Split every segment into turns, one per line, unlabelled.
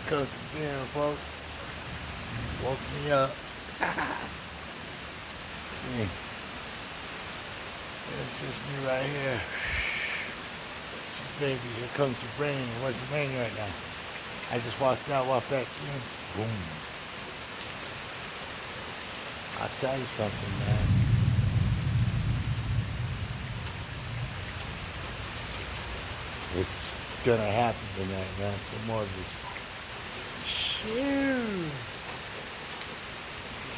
Coast of beer, folks. Woke me up. See, it's just me right here. Baby, here comes the rain. It wasn't raining right now. I just walked out, walked back in. Boom. I'll tell you something, man. It's gonna happen tonight, man. Some more of this. Shoo.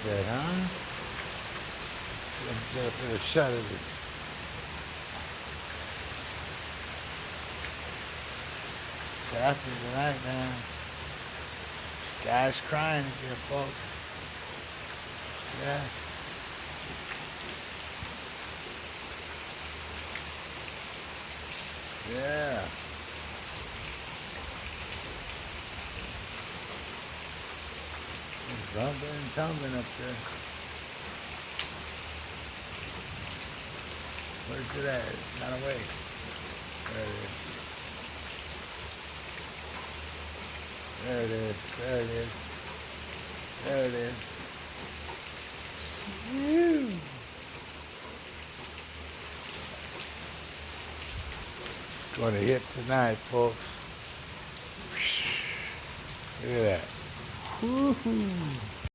Good, huh? So I'm gonna put a shot of this. It's happening tonight, man. Sky's crying again, folks. Yeah. Yeah. It's rumbling and tumbling up there. Where's it at? It's not awake. There it is. There it is. There it is. There it is. Phew. It's going to hit tonight, folks. Look at that. Woo-hoo.